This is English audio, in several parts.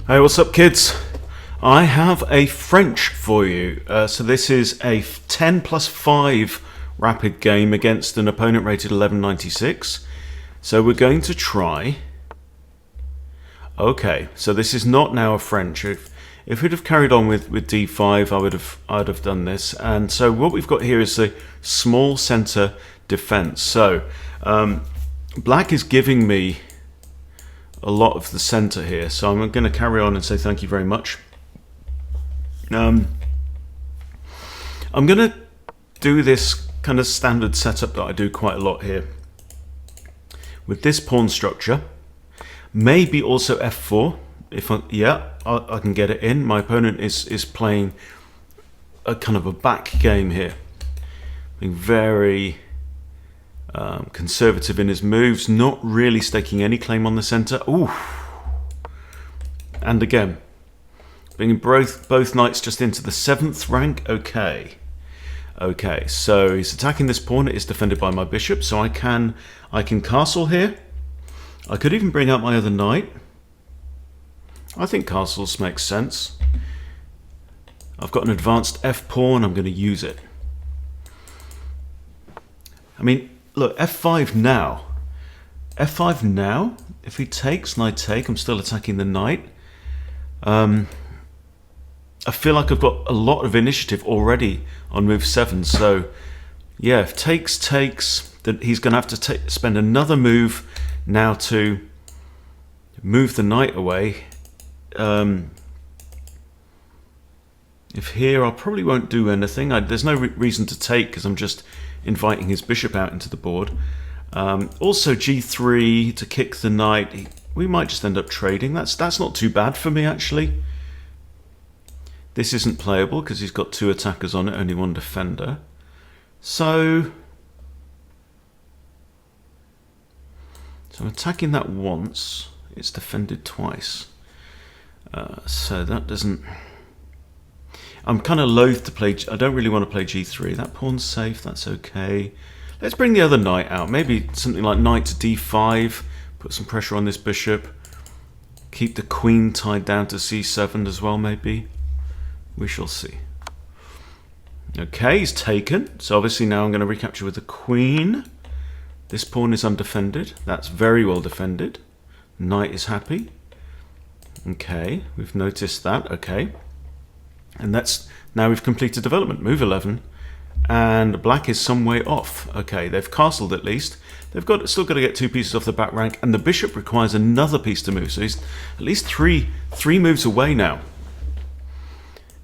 Hey, what's up, kids? I have a French for you. So this is a 10 plus 5 rapid game against an opponent rated 1196. So we're going to try... Okay, so this is not now a French. If we'd have carried on with d5, I'd have done this. And so what we've got here is the small center defense. So black is giving me a lot of the center here, so I'm going to carry on and say thank you very much. I'm going to do this kind of standard setup that I do quite a lot here with this pawn structure. Maybe also f4 if I can get it in. My opponent is playing a kind of a back game here, being very conservative in his moves, not really staking any claim on the center. Ooh, and again, bringing both knights just into the 7th rank. Okay, so he's attacking this pawn. It is defended by my bishop, so I can castle here. I could even bring out my other knight. I think castles make sense. I've got an advanced f pawn. I'm going to use it. I mean, look, f5 now. f5 now, if he takes, knight take, I'm still attacking the knight. I feel like I've got a lot of initiative already on move 7. So, yeah, if takes, then he's going to have to spend another move now to move the knight away. If here, I probably won't do anything. There's no reason to take because I'm just inviting his bishop out into the board. Also g3 to kick the knight. We might just end up trading. That's not too bad for me, actually. This isn't playable because he's got 2 attackers on it, only 1 defender. So I'm attacking that once. It's defended twice. So that doesn't... I'm kind of loath to play... I don't really want to play g3. That pawn's safe. That's okay. Let's bring the other knight out. Maybe something like knight to d5. Put some pressure on this bishop. Keep the queen tied down to c7 as well, maybe. We shall see. Okay, he's taken. So obviously now I'm going to recapture with the queen. This pawn is undefended. That's very well defended. Knight is happy. Okay, we've noticed that. Okay. And now we've completed development. Move 11. And black is some way off. Okay, they've castled at least. They've still got to get 2 pieces off the back rank. And the bishop requires another piece to move. So he's at least three moves away now.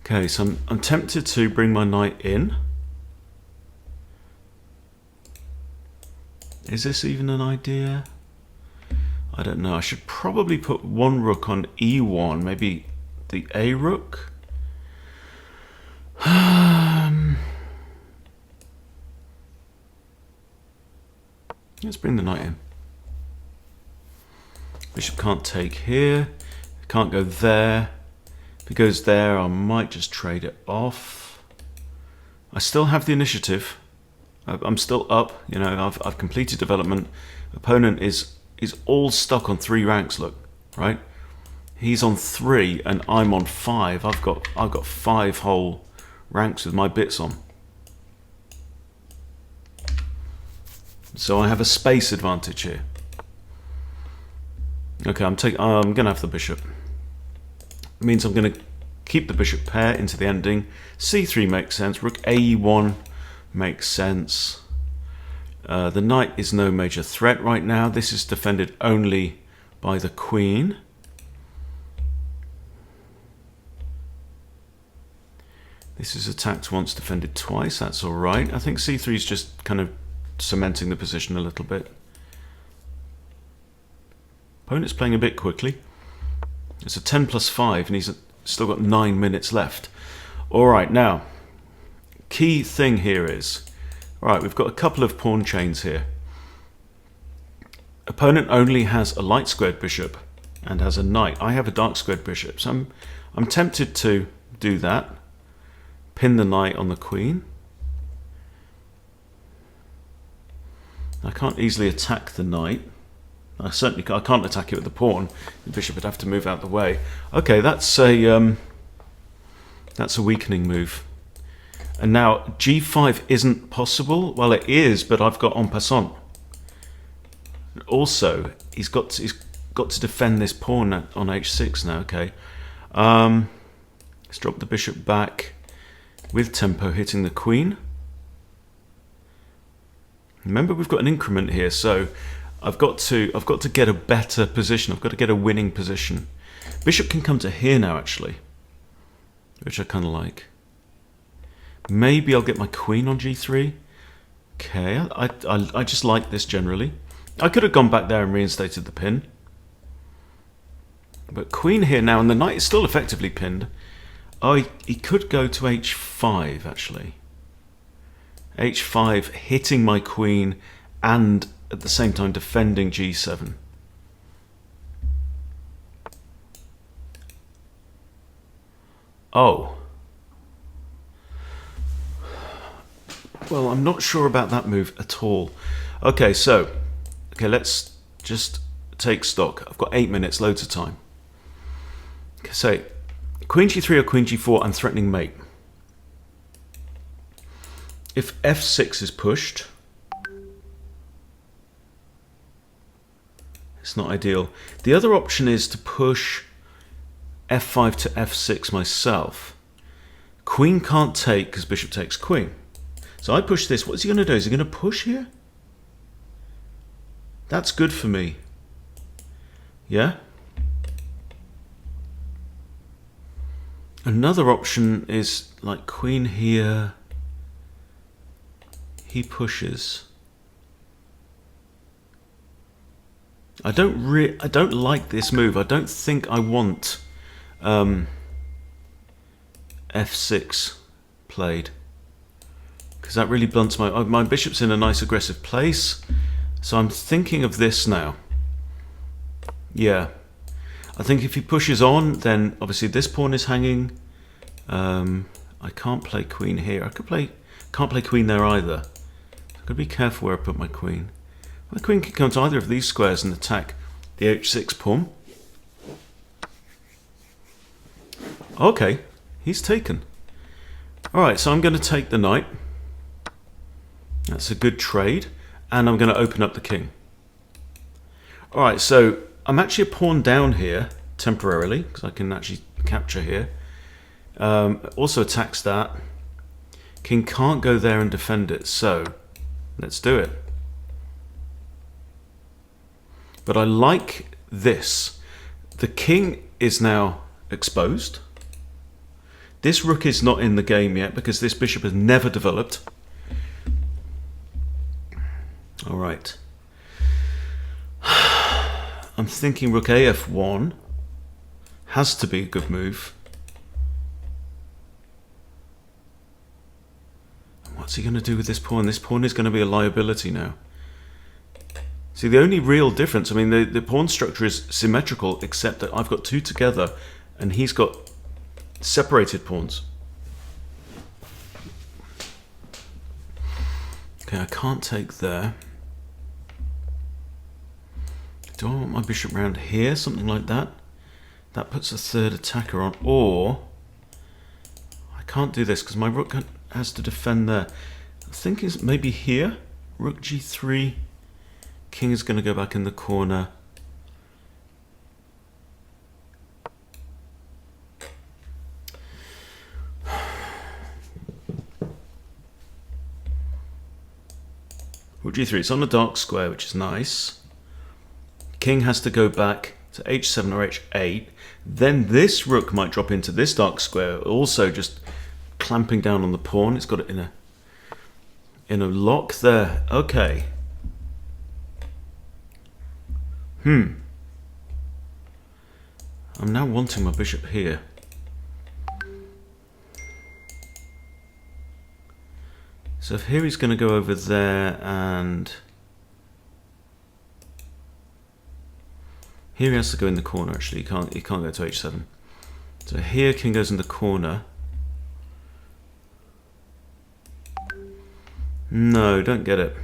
Okay, so I'm tempted to bring my knight in. Is this even an idea? I don't know. I should probably put 1 rook on e1. Maybe the a rook. Let's bring the knight in. Bishop can't take here. Can't go there. If it goes there, I might just trade it off. I still have the initiative. I'm still up. You know, I've completed development. Opponent is all stuck on 3 ranks. Look, right? He's on 3 and I'm on 5. I've got 5 whole ranks with my bits on. So I have a space advantage here. Okay, I'm gonna have the bishop. It means I'm gonna keep the bishop pair into the ending. c3 makes sense. Rook a1 makes sense. The knight is no major threat right now. This is defended only by the queen. This is attacked once, defended twice. That's all right. I think c3 is just kind of cementing the position a little bit. Opponent's playing a bit quickly. It's a 10 plus 5 and he's still got 9 minutes left. All right, now, key thing here is, all right, we've got a couple of pawn chains here. Opponent only has a light squared bishop and has a knight. I have a dark squared bishop, so I'm tempted to do that. Pin the knight on the queen. I can't easily attack the knight. I can't attack it with the pawn. The bishop would have to move out the way. Okay, that's a weakening move. And now g5 isn't possible. Well, it is, but I've got en passant. Also, he's got to defend this pawn on h6 now. Okay, let's drop the bishop back with tempo, hitting the queen. Remember, we've got an increment here, so I've got to get a better position. I've got to get a winning position. Bishop can come to here now, actually, which I kind of like. Maybe I'll get my queen on g3. Okay, I just like this generally. I could have gone back there and reinstated the pin. But queen here now, and the knight is still effectively pinned. Oh, he could go to h5, actually. h5, hitting my queen, and at the same time defending g7. Oh. Well, I'm not sure about that move at all. Okay, so... Okay, let's just take stock. I've got 8 minutes, loads of time. Okay, so queen g3 or queen g4, I'm threatening mate. If f6 is pushed, it's not ideal. The other option is to push f5 to f6 myself. Queen can't take because bishop takes queen. So I push this. What's he going to do? Is he going to push here? That's good for me. Yeah? Another option is like queen here. He pushes. I don't like this move. I don't think I want f6 played, because that really blunts my bishop's in a nice aggressive place. So I'm thinking of this now. Yeah, I think if he pushes on, then obviously this pawn is hanging. I can't play queen here. Can't play queen there either. I've got to be careful where I put my queen. My queen can come to either of these squares and attack the h6 pawn. Okay, he's taken. Alright, so I'm going to take the knight. That's a good trade. And I'm going to open up the king. Alright, so I'm actually a pawn down here temporarily, because I can actually capture here. Also attacks that. King can't go there and defend it, so let's do it. But I like this. The king is now exposed. This rook is not in the game yet because this bishop has never developed. All right. I'm thinking rook af1 has to be a good move. And what's he going to do with this pawn? This pawn is going to be a liability now. See, the only real difference, I mean, the pawn structure is symmetrical, except that I've got two together and he's got separated pawns. Okay, I can't take there. Do I want my bishop round here? Something like that. That puts a third attacker on. Or I can't do this because my rook has to defend there. I think it's maybe here. Rook g3. King is going to go back in the corner. Rook g3. It's on the dark square, which is nice. King has to go back to h7 or h8. Then this rook might drop into this dark square, also just clamping down on the pawn. It's got it in a lock there. Okay. I'm now wanting my bishop here. So if here he's going to go over there, and here he has to go in the corner. Actually, he can't go to h7. So here king goes in the corner. No, don't get it.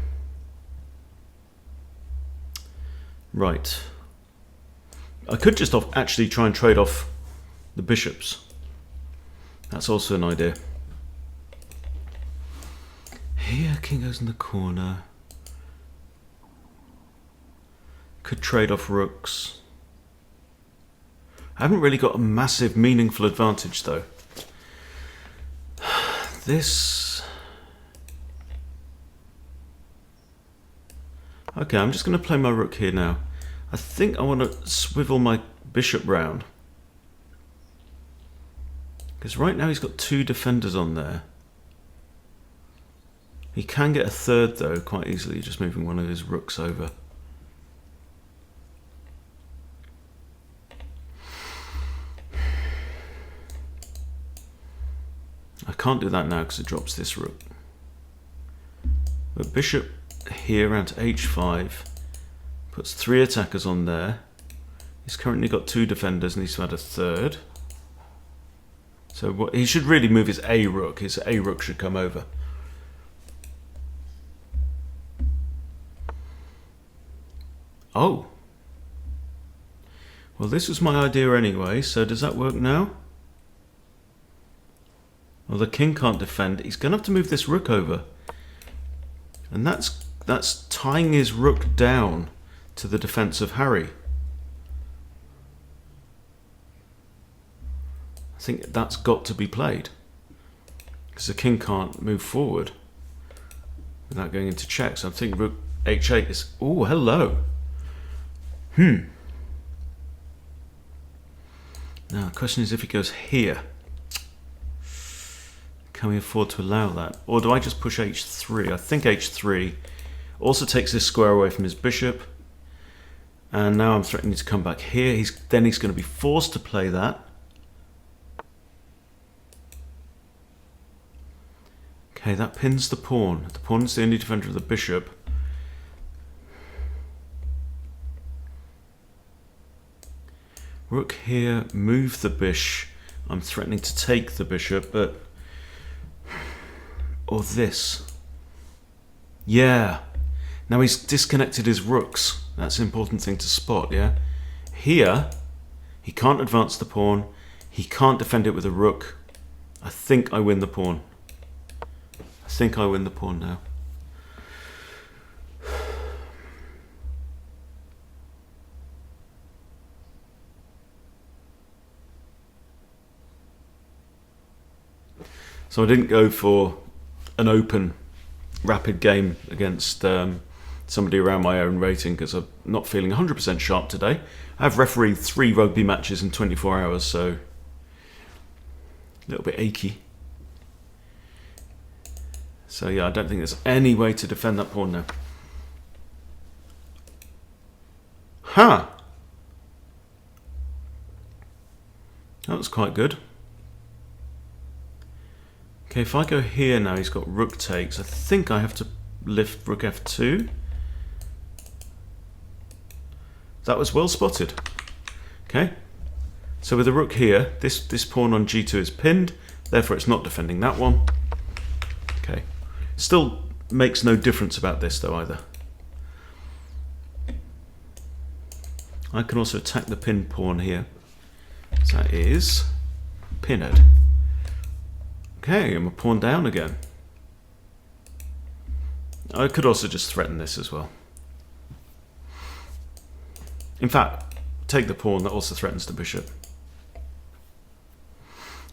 Right. I could just actually try and trade off the bishops. That's also an idea. Here, king goes in the corner. Could trade off rooks. I haven't really got a massive, meaningful advantage, though. This... Okay, I'm just going to play my rook here now. I think I want to swivel my bishop round. Because right now he's got 2 defenders on there. He can get a third, though, quite easily, just moving one of his rooks over. I can't do that now because it drops this rook. But bishop here around to h5 puts 3 attackers on there. He's currently got 2 defenders and he's had a third. So what he should really move his a rook. His a rook should come over. Oh. Well, this was my idea anyway, so does that work now? Well, the king can't defend. He's going to have to move this rook over. And that's tying his rook down to the defense of Harry. I think that's got to be played. Because the king can't move forward without going into check. So I think rook h8 is... Oh, hello. Now, the question is if he goes here. Can we afford to allow that? Or do I just push h3? I think h3 also takes this square away from his bishop. And now I'm threatening to come back here. Then he's going to be forced to play that. Okay, that pins the pawn. The pawn is the only defender of the bishop. Rook here, move the bishop. I'm threatening to take the bishop, but... Or this. Yeah. Now he's disconnected his rooks. That's an important thing to spot, yeah? Here, he can't advance the pawn. He can't defend it with a rook. I think I win the pawn. I think I win the pawn now. So I didn't go for an open, rapid game against somebody around my own rating because I'm not feeling 100% sharp today. I've refereed 3 rugby matches in 24 hours, so a little bit achy. So yeah, I don't think there's any way to defend that pawn now. Huh! That was quite good. Okay, if I go here now, he's got rook takes. I think I have to lift rook f2. That was well spotted. Okay, so with the rook here, this pawn on g2 is pinned, therefore it's not defending that one. Okay, still makes no difference about this though either. I can also attack the pinned pawn here. So that is pinned. Okay, I'm a pawn down again. I could also just threaten this as well. In fact, take the pawn, that also threatens the bishop.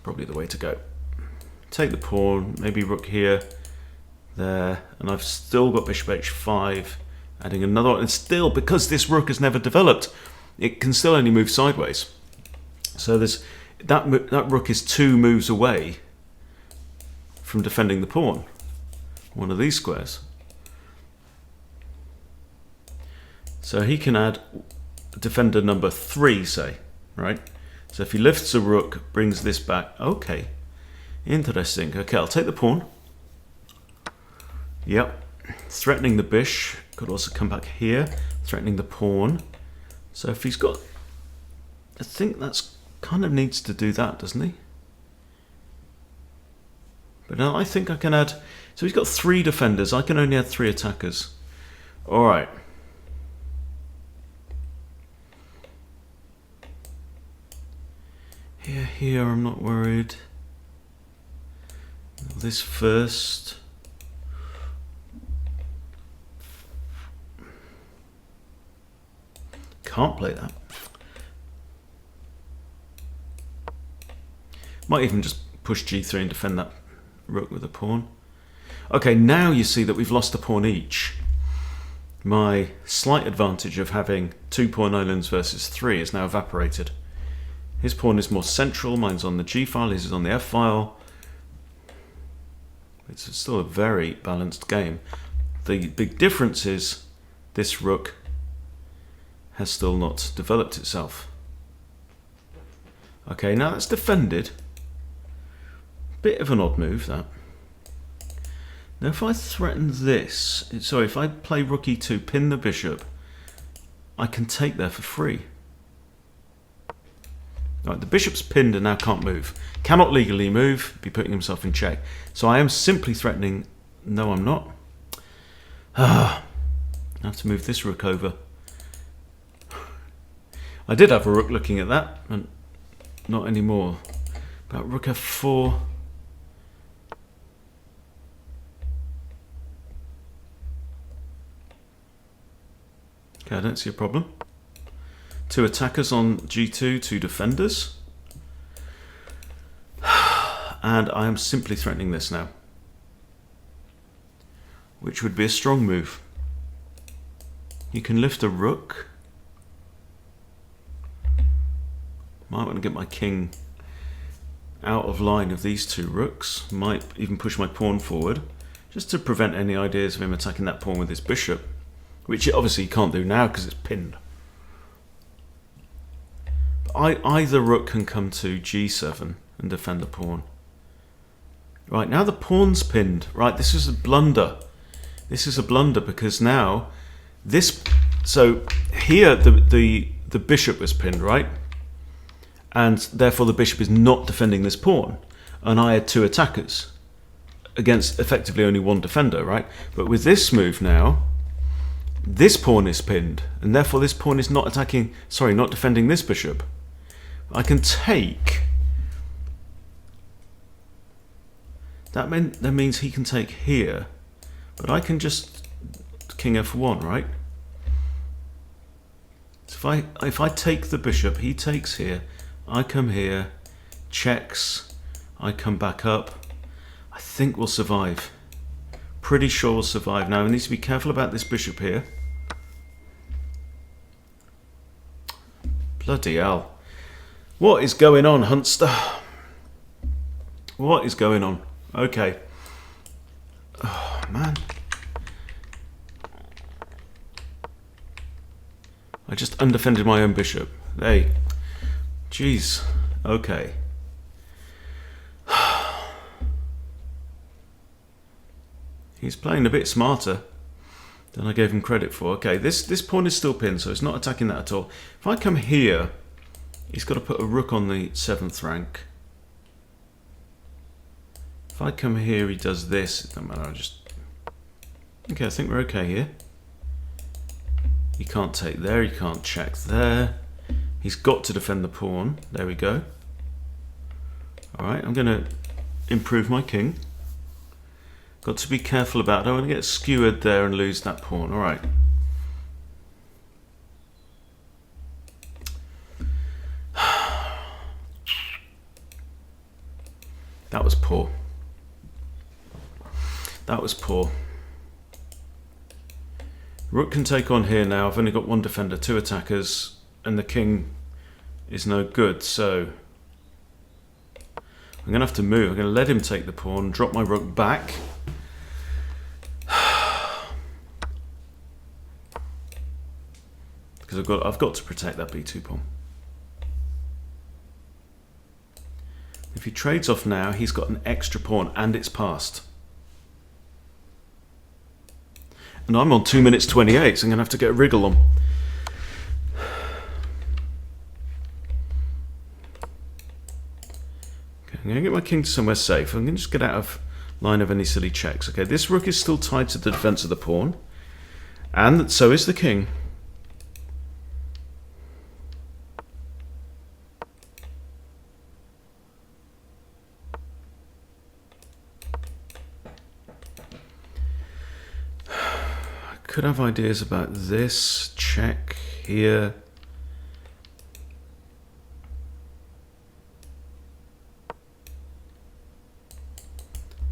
Probably the way to go. Take the pawn, maybe rook here, there, and I've still got bishop h5, adding another one, and still, because this rook has never developed, it can still only move sideways. So there's that rook is 2 moves away from defending the pawn, one of these squares. So he can add defender number 3, say, right? So if he lifts a rook, brings this back, okay, interesting. Okay, I'll take the pawn. Yep, threatening the bishop, could also come back here, threatening the pawn. So if he's got, I think that's kind of needs to do that, doesn't he? But now I think I can add, so he's got 3 defenders, I can only add 3 attackers. Alright. Here, I'm not worried. This first. Can't play that. Might even just push g3 and defend that rook with a pawn. Okay, now you see that we've lost a pawn each. My slight advantage of having 2 pawn islands versus 3 is now evaporated. His pawn is more central, mine's on the g file, his is on the f file. It's still a very balanced game. The big difference is this rook has still not developed itself. Okay, now that's defended. Bit of an odd move, that. Now if I threaten this, sorry, if I play rook e2, pin the bishop, I can take there for free. Right, the bishop's pinned and now can't move. Cannot legally move, be putting himself in check. So I am simply threatening, no I'm not. I have to move this rook over. I did have a rook looking at that, and not anymore. About rook f4. Okay, I don't see a problem. 2 attackers on g2, 2 defenders. And I am simply threatening this now, which would be a strong move. You can lift a rook. Might want to get my king out of line of these 2 rooks. Might even push my pawn forward, just to prevent any ideas of him attacking that pawn with his bishop, which obviously he can't do now because it's pinned. Either rook can come to g7 and defend the pawn. Right, now the pawn's pinned. Right, this is a blunder. This is a blunder because now this... So here the bishop was pinned, right? And therefore the bishop is not defending this pawn. And I had 2 attackers against effectively only 1 defender, right? But with this move now, this pawn is pinned. And therefore this pawn is not attacking... Sorry, not defending this bishop. I can take... That means he can take here. But I can just king f1, right? So if I take the bishop, he takes here. I come here, checks, I come back up. I think we'll survive. Pretty sure we'll survive. Now we need to be careful about this bishop here. Bloody hell. What is going on, Hunster? What is going on? Okay. Oh, man. I just undefended my own bishop. Hey. Jeez. Okay. He's playing a bit smarter than I gave him credit for. Okay, this pawn is still pinned, so it's not attacking that at all. If I come here, he's got to put a rook on the 7th rank. If I come here, he does this. It doesn't matter, I just... Okay, I think we're okay here. He can't take there, he can't check there. He's got to defend the pawn. There we go. Alright, I'm going to improve my king. Got to be careful about it. I don't want to get skewered there and lose that pawn. Alright. That was poor. That was poor. Rook can take on here now. I've only got 1 defender, 2 attackers, and the king is no good, so I'm going to have to move. I'm going to let him take the pawn, drop my rook back. Because I've got to protect that b2 pawn. If he trades off now, he's got an extra pawn and it's passed. And I'm on 2 minutes 28, so I'm going to have to get a wriggle on. Okay, I'm going to get my king to somewhere safe. I'm going to just get out of line of any silly checks. Okay, this rook is still tied to the defense of the pawn. And so is the king. could have ideas about this. Check here.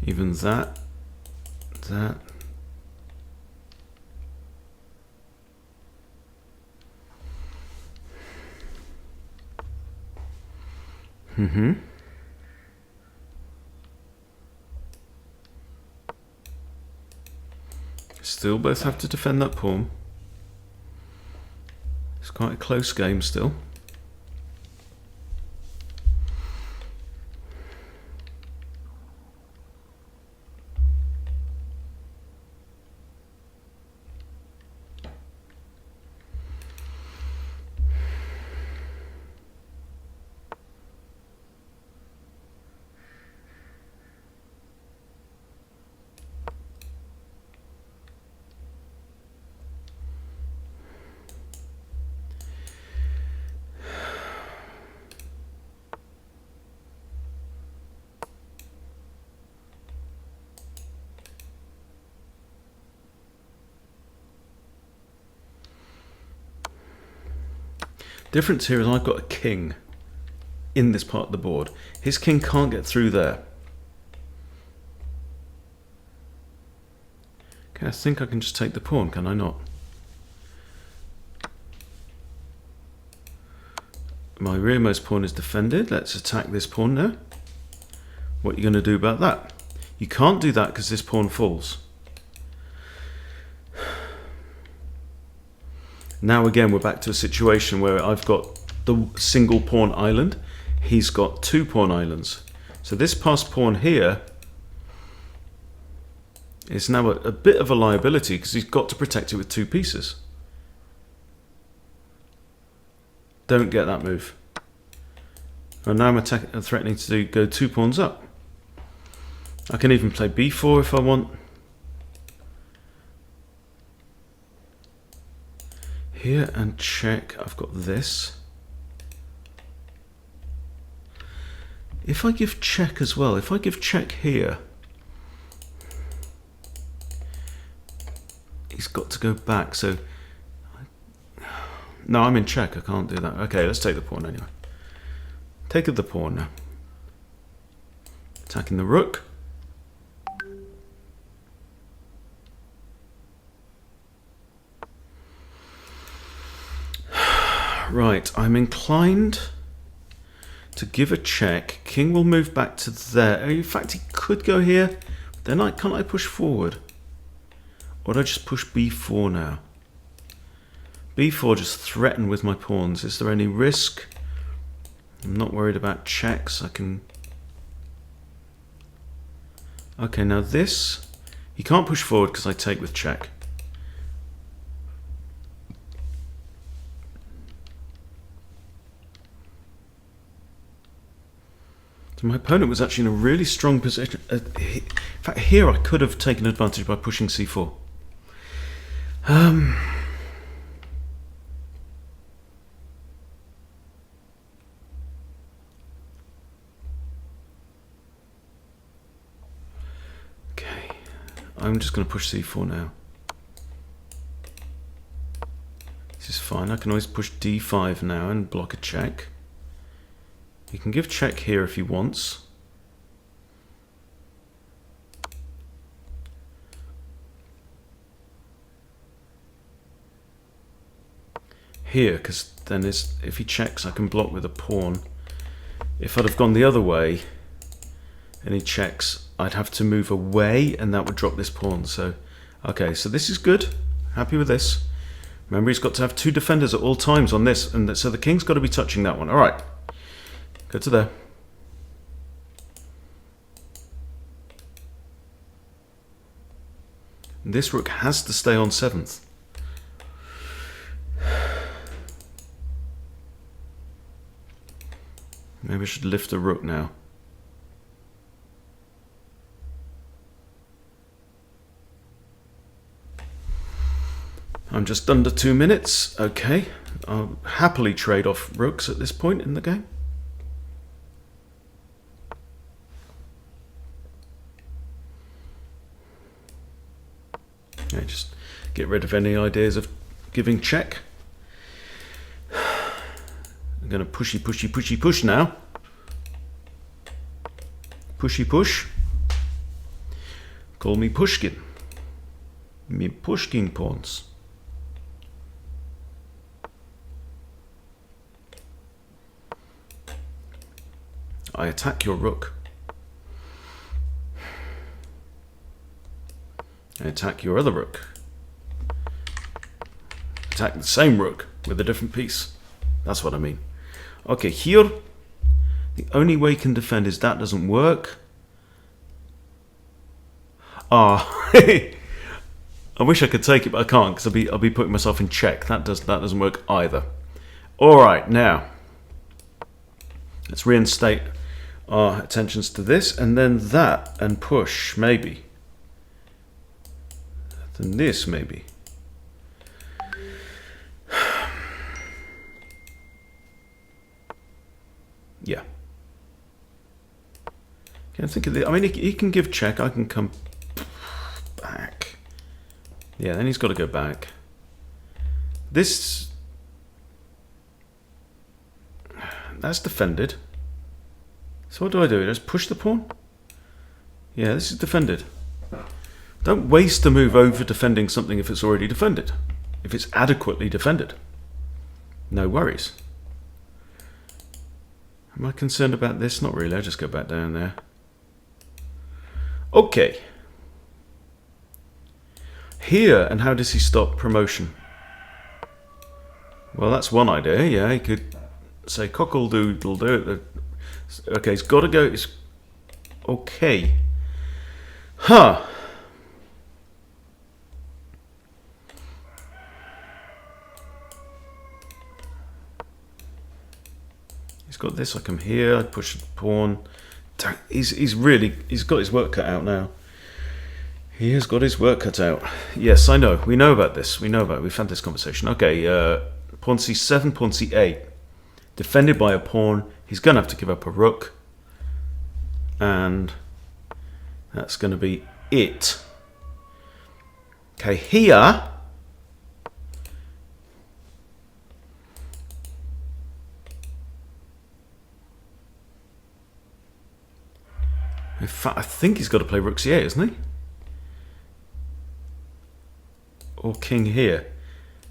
Even that. That. Still both have to defend that pawn. It's quite a close game still. Difference here is I've got a king in this part of the board. His king can't get through there. Okay, I think I can just take the pawn, can I not? My rearmost pawn is defended. Let's attack this pawn now. What are you going to do about that? You can't do that because this pawn falls. Now again, we're back to a situation where I've got the single pawn island. He's got two pawn islands. So this passed pawn here is now a bit of a liability because he's got to protect it with two pieces. Don't get that move. And now I'm threatening to go 2 pawns up. I can even play b4 if I want. Here and check. I've got this. If I give check as well, if I give check here, he's got to go back. So no, I'm in check. I can't do that. Okay, let's take the pawn anyway. Take the pawn now. Attacking the rook. Right, I'm inclined to give a check. King will move back to there. In fact, he could go here. Then can't I push forward? Or do I just push b4 now? b4 just threaten with my pawns. Is there any risk? I'm not worried about checks. I can... Okay, now this... He can't push forward because I take with check. So my opponent was actually in a really strong position. In fact, here I could have taken advantage by pushing c4. Okay, I'm just going to push c4 now. This is fine. I can always push d5 now and block a check. He can give check here if he wants. Here, because then if he checks, I can block with a pawn. If I'd have gone the other way and he checks, I'd have to move away and that would drop this pawn. So, okay, so this is good. Happy with this. Remember, he's got to have two defenders at all times on this, and so the king's got to be touching that one. All right. Go to there. This rook has to stay on 7th. Maybe I should lift the rook now. I'm just under 2 minutes. Okay. I'll happily trade off rooks at this point in the game. Okay, just get rid of any ideas of giving check. I'm going to push now. Push. Call me Pushkin. Me Pushkin pawns. I attack your rook. I attack your other rook. Attack the same rook with a different piece. That's what I mean. Okay, here, the only way you can defend is that doesn't work. Ah, I wish I could take it, but I can't because I'll be putting myself in check. That doesn't work either. All right, now let's reinstate our attentions to this, and then that, and push maybe. Then this maybe. Yeah. Can't think of the. I mean, he can give check. I can come back. Yeah, then he's got to go back. This. That's defended. So what do I do? Just push the pawn? Yeah, this is defended. Don't waste a move over defending something if it's already defended. If it's adequately defended. No worries. Am I concerned about this? Not really. I'll just go back down there. Okay. Here, and how does he stop promotion? Well, that's one idea. Yeah, he could say cockle-doodle do it. Okay, he's got to go. It's okay. Huh. He's got this. I come here. I push the pawn. He's got his work cut out now. He has got his work cut out. Yes, I know. We know about this. We've had this conversation. Okay, pawn c7, pawn c8. Defended by a pawn. He's going to have to give up a rook. And that's going to be it. Okay, here. In fact, I think he's got to play rook c8, isn't he? Or king here.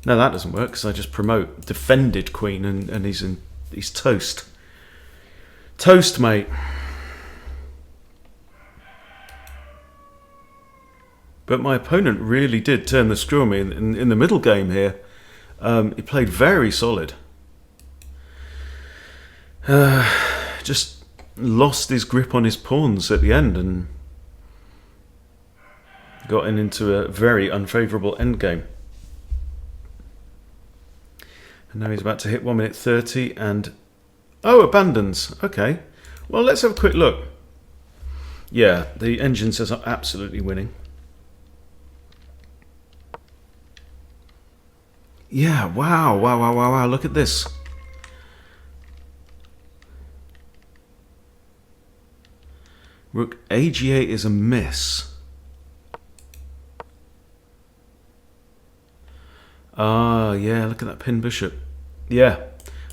No, that doesn't work because I just promote defended queen and he's toast. Toast, mate. But my opponent really did turn the screw on me in the middle game here. He played very solid. Just lost his grip on his pawns at the end and gotten into a very unfavourable endgame. And now he's about to hit 1 minute 30 and... Oh, abandons. Okay. Well, let's have a quick look. Yeah, the engine says I'm absolutely winning. Yeah, wow. Look at this. Rook AG8 is a miss. Ah, yeah, look at that pin bishop. Yeah,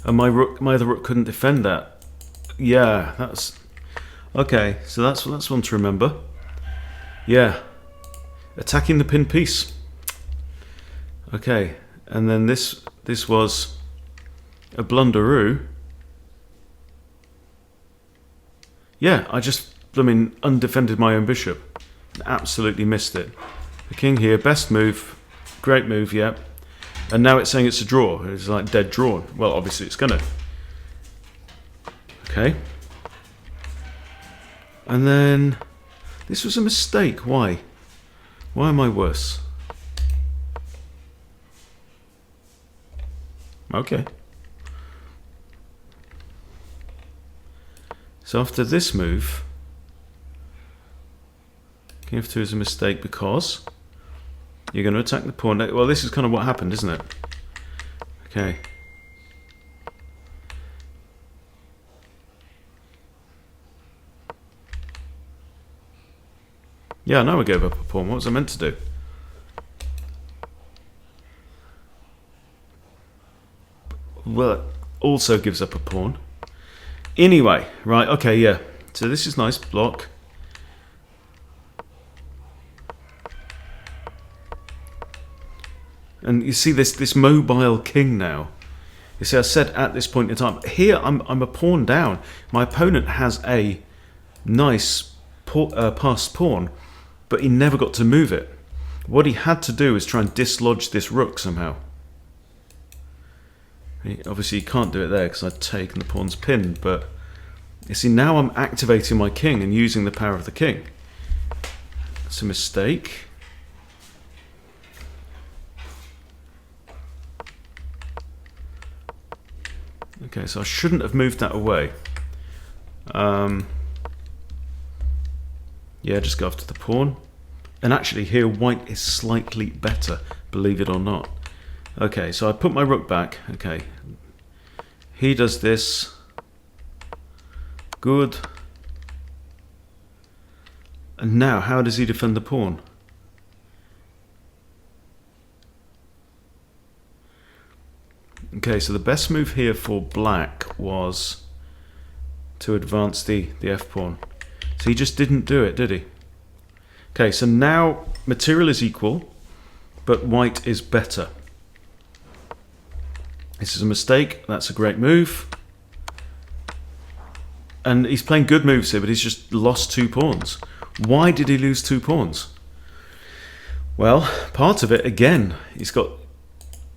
and my other rook couldn't defend that. Yeah, that's... Okay, so that's one to remember. Yeah, attacking the pin piece. Okay, and then this was a blunderoo. Yeah, I mean, undefended my own bishop. Absolutely missed it. The king here, best move. Great move, yeah. And now it's saying it's a draw. It's like dead drawn. Well, obviously it's gonna. Okay. And then this was a mistake. Why? Why am I worse? Okay. So after this move, king f2 is a mistake because you're going to attack the pawn. Well, this is kind of what happened, isn't it? Okay. Yeah, I know I gave up a pawn. What was I meant to do? well, also gives up a pawn. Anyway, right, okay, yeah. So this is nice, block. And you see this mobile king now. You see, I said at this point in time, here I'm a pawn down. My opponent has a nice passed pawn, but he never got to move it. What he had to do is try and dislodge this rook somehow. Obviously, you can't do it there because I'd taken the pawn's pinned, but you see, now I'm activating my king and using the power of the king. It's a mistake. Okay, so I shouldn't have moved that away. Yeah, just go after the pawn. And actually here, white is slightly better, believe it or not. Okay, so I put my rook back. Okay, he does this. Good. And now, how does he defend the pawn? Okay, so the best move here for black was to advance the f-pawn. So he just didn't do it, did he? Okay, so now material is equal, but white is better. This is a mistake. That's a great move. And he's playing good moves here, but he's just lost 2 pawns. Why did he lose 2 pawns? Well, part of it, again, he's got...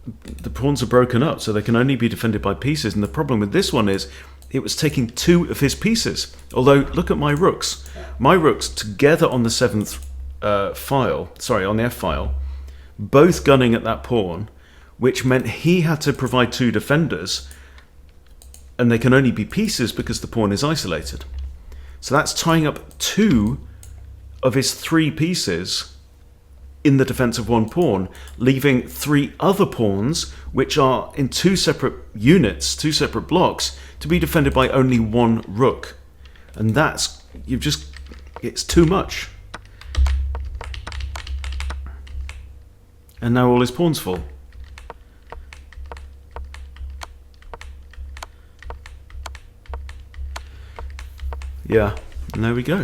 the pawns are broken up, so they can only be defended by pieces. And the problem with this one is it was taking 2 of his pieces. Although, look at my rooks. My rooks together on the 7th file, sorry, on the F file, both gunning at that pawn, which meant he had to provide 2 defenders, and they can only be pieces because the pawn is isolated. So that's tying up 2 of his 3 pieces in the defense of 1 pawn, leaving 3 other pawns, which are in 2 separate units, 2 separate blocks, to be defended by only 1 rook. And that's, it's too much. And now all his pawns fall. Yeah, and there we go.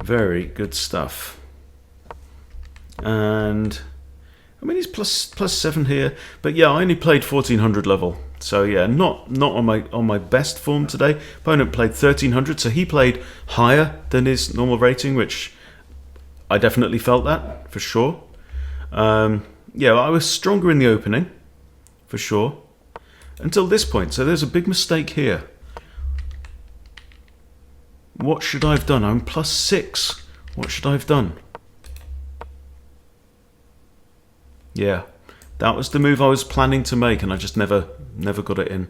Very good stuff. And I mean, he's plus 7 here, but yeah, I only played 1400 level, so yeah, not on my best form today. Opponent played 1300, so he played higher than his normal rating, which I definitely felt that for sure. Yeah, I was stronger in the opening for sure until this point. So there's a big mistake here. What should I have done? I'm plus 6. What should I have done? Yeah, that was the move I was planning to make, and I just never got it in.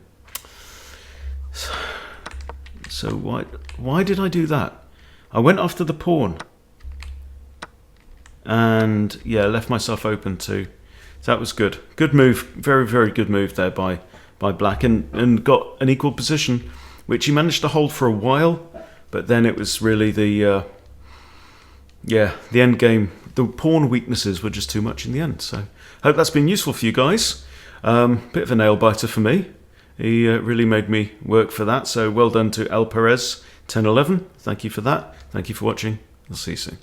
So why did I do that? I went after the pawn, and yeah, left myself open too. So that was good. Good move. Very, very good move there by black, and got an equal position, which he managed to hold for a while. But then it was really the end game. The pawn weaknesses were just too much in the end. So hope that's been useful for you guys. Bit of a nail biter for me. He really made me work for that. So well done to El Perez 1011. Thank you for that. Thank you for watching. I'll see you soon.